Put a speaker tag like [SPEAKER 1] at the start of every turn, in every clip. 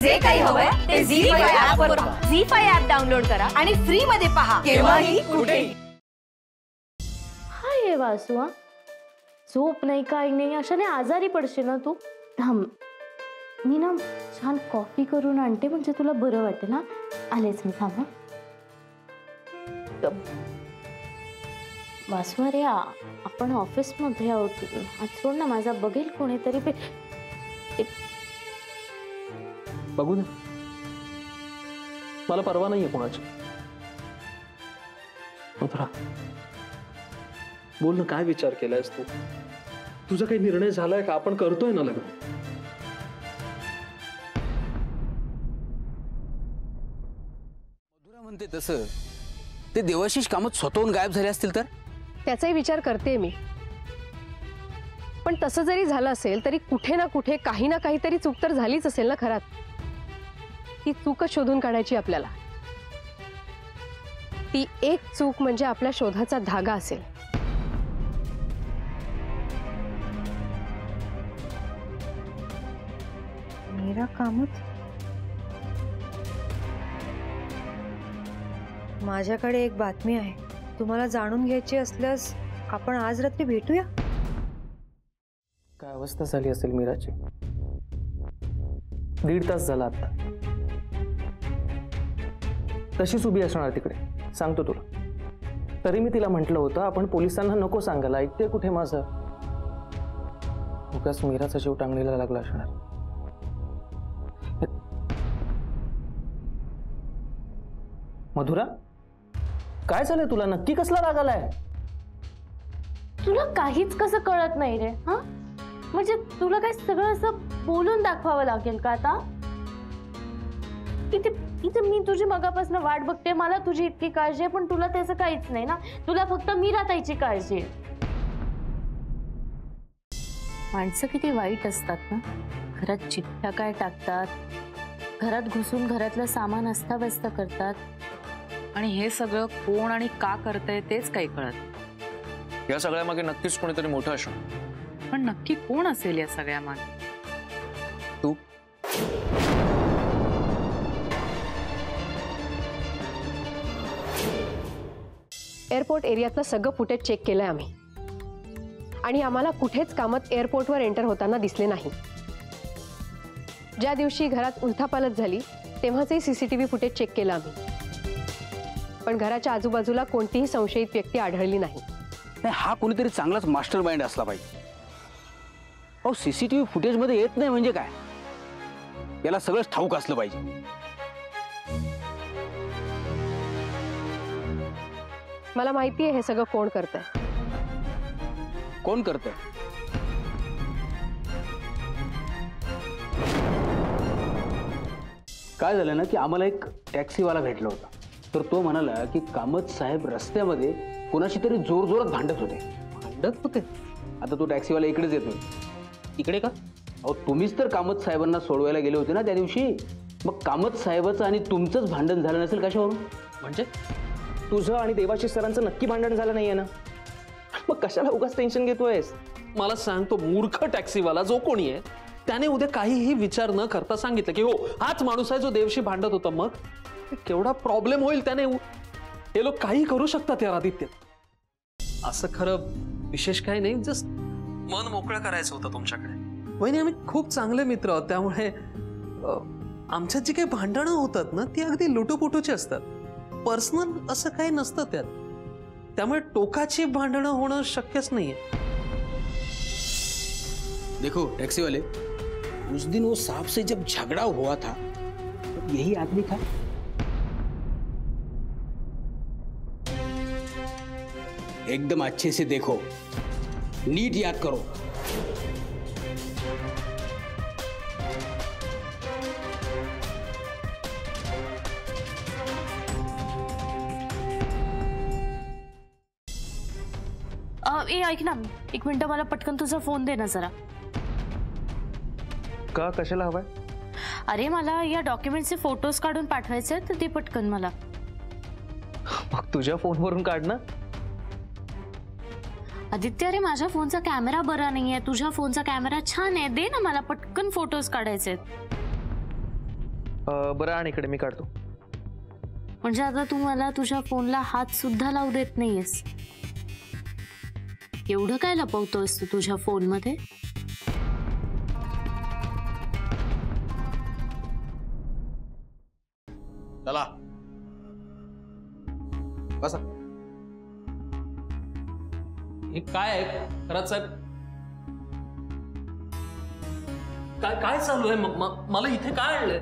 [SPEAKER 1] जे काही हवंय ते झी5 ऍप वर पहा.
[SPEAKER 2] झी5 ऍप डाउनलोड करा
[SPEAKER 1] आणि फ्री मध्ये पहा केव्हाही कुठेही.
[SPEAKER 2] हाय वासू, झोप नाही काही नाही, अशाने आजारी पडशील ना तू. थांब, मी ना छान कॉफी करून आणते, म्हणजे तुला बरं वाटेल. ना आलेच मी, थांब. वासू अरे आपण ऑफिस मध्ये आहोत, आज सोड ना, माझा बघेल कोणीतरी.
[SPEAKER 3] बघू ना, मला परवा नाहीये कोणाची. बोल ना, काय विचार केलायस तू? तुझा काही निर्णय झालाय का? आपण करतोय ना लग्न?
[SPEAKER 4] मधुरा म्हणते तसं ते देवाशीष कामत स्वतःहून गायब झाले असतील तर?
[SPEAKER 5] त्याचाही विचार करते मी, पण तसं जरी झालं असेल तरी कुठे ना कुठे काही ना काहीतरी चूक तर झालीच असेल ना खरात. ती चूकच शोधून काढायची आपल्याला. ती एक चूक म्हणजे आपल्या शोधाचा धागा असेल.
[SPEAKER 1] मीरा कामत, माझ्याकडे एक बातमी आहे. तुम्हाला जाणून घ्यायची असल्यास आपण आज रात्री भेटूया.
[SPEAKER 3] काय अवस्था झाली असेल मीराची? 1.5 तास झाला आता, तशीच उभी असणार तिकडे, सांगतो तुला. तरी मी तिला म्हटलं होतं आपण पोलिसांना नको सांगायला. ऐकते कुठे माझं? उगाच मीराचा जीव टांगणीला लागला असणार. मधुरा, काय झालंय तुला? नक्की कसला राग आलाय?
[SPEAKER 2] तुला काहीच कसं कळत नाही रे? हा, म्हणजे तुला काय सगळं असं बोलून दाखवावं लागेल का आता? इथे मी तुझी मगापासून वाट बघते, मला तुझी इतकी काळजी आहे, पण तुला त्याचं काहीच नाही ना. तुला फक्त मीरा ताईची काळजी आहे. माणसं किती वाईट असतात ना. घरात चिठ्ठ्या काय टाकतात, घरात घुसून घरातलं सामान अस्ताव्यस्त करतात.
[SPEAKER 6] आणि हे सगळं कोण आणि का करतंय तेच काही कळत.
[SPEAKER 3] या सगळ्यामागे नक्कीच कोणीतरी मोठं असणार.
[SPEAKER 6] पण नक्की कोण असेल या सगळ्यामागे?
[SPEAKER 4] तू
[SPEAKER 5] एअरपोर्ट एरियातलं सगळं फुटेज चेक केलंय आम्ही, आणि आम्हाला कुठेच कामत एअरपोर्टवर एंटर होताना दिसले नाही. ज्या दिवशी घरात उलथापालथ झाली तेव्हाचही सीसीटीव्ही फुटेज चेक केलं आम्ही, पण घराच्या आजूबाजूला कोणतीही संशयित व्यक्ती आढळली नाही.
[SPEAKER 4] हा कोणीतरी चांगलाच मास्टर माइंड असला पाहिजे. अहो, सीसीटीव्ही फुटेज मध्ये येत नाही म्हणजे काय? याला सगळंच ठाऊक असलं पाहिजे.
[SPEAKER 5] मला माहितीये हे सगळं कोण करतंय.
[SPEAKER 4] कोण करतंय? काय झालं ना की आम्हाला एक टॅक्सीवाला भेटला होता, तर तो म्हणाला की कामत साहेब रस्त्यामध्ये कोणाशी तरी जोर जोरात भांडत होते. भांडत होते? आता तो टॅक्सीवाला इकडेच येतोय. इकडे का? अहो, तुम्हीच तर कामत साहेबांना सोडवायला गेले होते ना त्या दिवशी. मग कामत साहेबाचं आणि तुमचंच भांडण झालं नसेल कशावरून?
[SPEAKER 3] म्हणजे तुझं आणि देवाशीष सरांचं नक्की भांडण झालं नाहीये ना? मग कशाला उगाच टेन्शन घेतोयस?
[SPEAKER 7] मला सांग, तो मूर्ख टॅक्सीवाला जो कोणी आहे त्याने उद्या काहीही विचार न करता सांगितलं की हो हाच माणूस आहे जो देवशी भांडत होता, मग केवढा प्रॉब्लेम होईल त्याने. हे लोक काही करू शकतात यार आदित्य. असं खरं विशेष काही नाही, जस्ट मन मोकळं करायचं होतं तुमच्याकडे. वहिनी, आम्ही खूप चांगले मित्र आहोत, त्यामुळे आमच्यात जी काही भांडणं होतात ना ती अगदी लुटूपुटूची असतात. पर्सनल असं काही नसतं त्यात, त्यामुळे टोकाची भांडणं होणं शक्यच नाहीये.
[SPEAKER 4] देखो टैक्सी वाले, उस दिन वो साहब से जब झगड़ा हुआ था तो यही आदमी था. एकदम अच्छे से देखो, नीट याद करो.
[SPEAKER 2] ऐक ना, 1 मिनिट, मला पटकन तुझा फोन दे ना जरा.
[SPEAKER 3] का? कशाला हवाय?
[SPEAKER 2] अरे मला या डॉक्युमेंटचे फोटोज काढून पाठवायचे आहेत, तर ते पटकन मला.
[SPEAKER 3] मग तुझ्या फोनवरून काढ ना.
[SPEAKER 2] आदित्य, अरे माझ्या फोनचा कॅमेरा बरा नाहीये, तुझ्या फोनचा कॅमेरा छान आहे, दे ना मला, पटकन फोटोज काढायचे आहेत.
[SPEAKER 3] बरं आण इकडे, मी काढतो.
[SPEAKER 2] म्हणजे आता तू मला तुझ्या फोनला हात सुद्धा लावू देत नाहीयेस. एवढं काय लपवतोयस तू तुझ्या फोनमध्ये?
[SPEAKER 4] चला बसा.
[SPEAKER 7] हे काय आहे खरंच साहेब? काय काय चालू आहे? मला इथे काय आणलंय?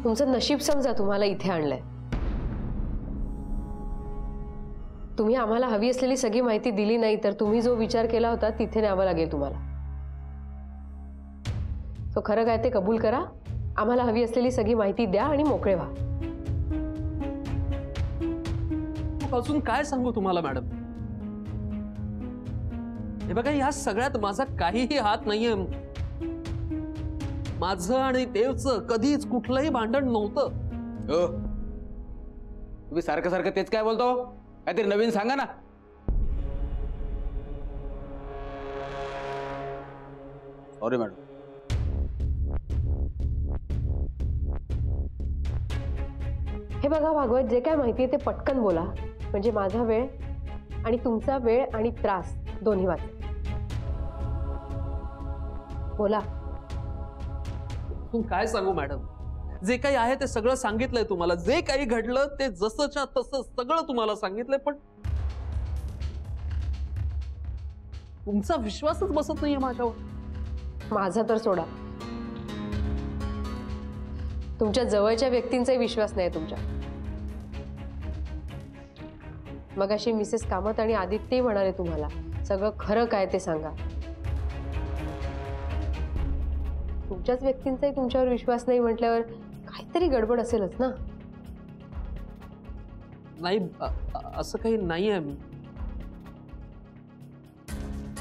[SPEAKER 5] तुमचं नशीब समजा तुम्हाला इथे आणलंय. तुम्ही आम्हाला हवी असलेली सगळी माहिती दिली नाही तर तुम्ही जो विचार केला होता तिथे न्यावं लागेल तुम्हाला. तो खरं काय ते कबूल करा, आम्हाला हवी असलेली सगळी माहिती द्या आणि मोकळे व्हा.
[SPEAKER 7] अजून काय सांगू तुम्हाला मॅडम? हे बघा, या सगळ्यात माझा काहीही हात नाहीये. माझं आणि देवचं कधीच कुठलंही भांडण नव्हतं.
[SPEAKER 4] तुम्ही सारखं सारखं तेच काय बोलतो? काहीतरी नवीन सांगा ना. Sorry madam.
[SPEAKER 5] हे बघा भागवत, जे काय माहिती आहे ते पटकन बोला, म्हणजे माझा वेळ आणि तुमचा वेळ आणि त्रास दोन्ही वाचेल. बोला.
[SPEAKER 7] काय सांगू मॅडम? जे काही आहे ते सगळं सांगितलंय तुम्हाला. जे काही घडलं ते जसंच्या तसं सगळं तुम्हाला सांगितलंय, पण तुमचा विश्वासच बसत नाहीये माझ्यावर.
[SPEAKER 5] माझा तर सोडा, तुमच्या जवळच्या व्यक्तींचाही विश्वास नाही तुमच्या. मगाशी मिसेस कामत आणि आदित्य म्हणाले तुम्हाला सगळं खरं काय ते सांगा. तुमच्याच व्यक्तींचाही तुमच्यावर विश्वास नाही म्हटल्यावर काहीतरी गडबड असेलच ना.
[SPEAKER 7] नाही, असं काही नाहीये.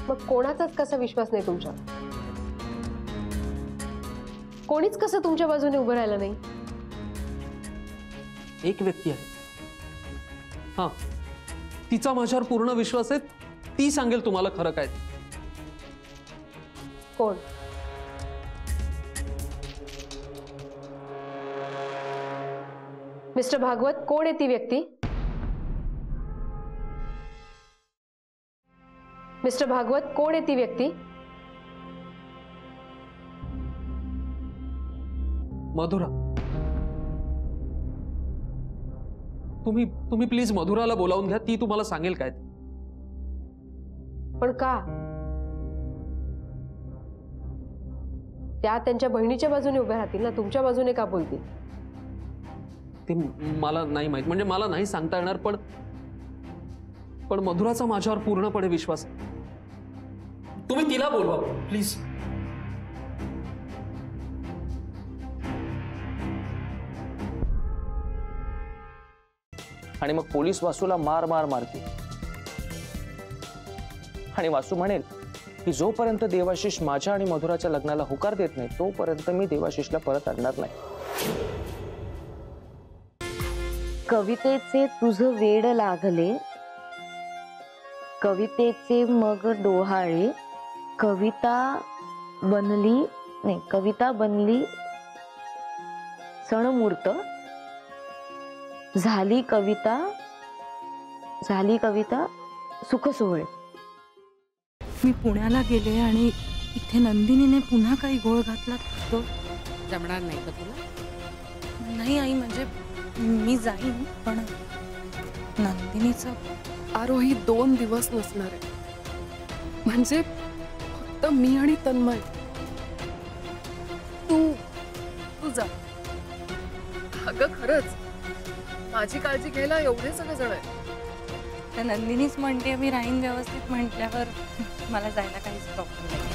[SPEAKER 5] मग कोणाचाच कसा विश्वास नाही तुमच्यावर? कोणीच कसं तुमच्या बाजूने उभं राहिलं नाही?
[SPEAKER 7] एक व्यक्ती आहे, हा, तिचा माझ्यावर पूर्ण विश्वास आहे. ती सांगेल तुम्हाला खरं काय.
[SPEAKER 5] कोण? मिस्टर भागवत, कोण आहे ती व्यक्ती? मिस्टर भागवत, कोण आहे ती व्यक्ती?
[SPEAKER 7] मधुरा. तुम्ही प्लीज मधुराला बोलावून घ्या. ती तुम्हाला सांगेल काय.
[SPEAKER 5] पण का? त्या त्यांच्या बहिणीच्या बाजूने उभ्या राहतील ना, तुमच्या बाजूने का बोलतील?
[SPEAKER 7] ते मला नाही माहित, म्हणजे मला नाही सांगता येणार. पण मधुराचा माझ्यावर पूर्णपणे विश्वास आहे. तुम्ही तिला बोलवा प्लीज.
[SPEAKER 3] आणि मग पोलीस वासूला मार मार मारतील आणि वासू म्हणेल की जोपर्यंत देवाशिष माझ्या आणि मधुराच्या लग्नाला होकार देत नाही तोपर्यंत मी देवाशिषला परत आणणार नाही.
[SPEAKER 8] कवितेचे तुझं वेड लागले, कवितेचे मग डोहाळे, कविता बनली सणमूर्त, झाली कविता सुख सोहळे.
[SPEAKER 9] मी पुण्याला गेले आणि इथे नंदिनीने पुन्हा काही घोळ घातला तो
[SPEAKER 6] जमणार नाही का तुला?
[SPEAKER 9] नाही आई, म्हणजे मी जाईन, पण नंदिनीचा
[SPEAKER 10] आरोही 2 दिवस नसणार आहे. म्हणजे फक्त मी आणि तन्मय. तू जा. अगं खरंच माझी काळजी घ्यायला एवढे सगळे जण आहेत.
[SPEAKER 9] तर नंदिनीच म्हणते मी राहीन व्यवस्थित म्हटल्यावर मला जायला काहीच प्रॉब्लेम नाही.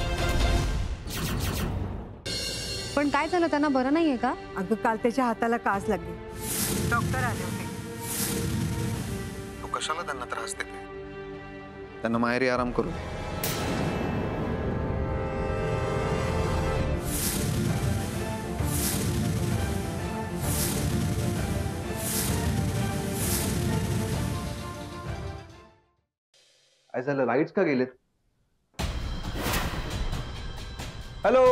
[SPEAKER 1] पण काय झालं, त्यांना बरं नाहीये का?
[SPEAKER 11] अगं काल त्याच्या हाताला कास लागली, डॉक्टर आले होते.
[SPEAKER 12] तू कशाला त्यांना त्रास देते? त्यांना माहेरी आराम करू दे.
[SPEAKER 13] काय झालं? लाईट्स का गेलेत? हॅलो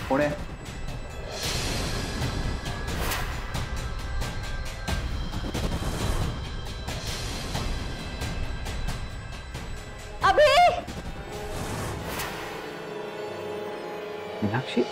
[SPEAKER 13] कोण आहे?
[SPEAKER 8] अभि
[SPEAKER 13] मीनाक्षी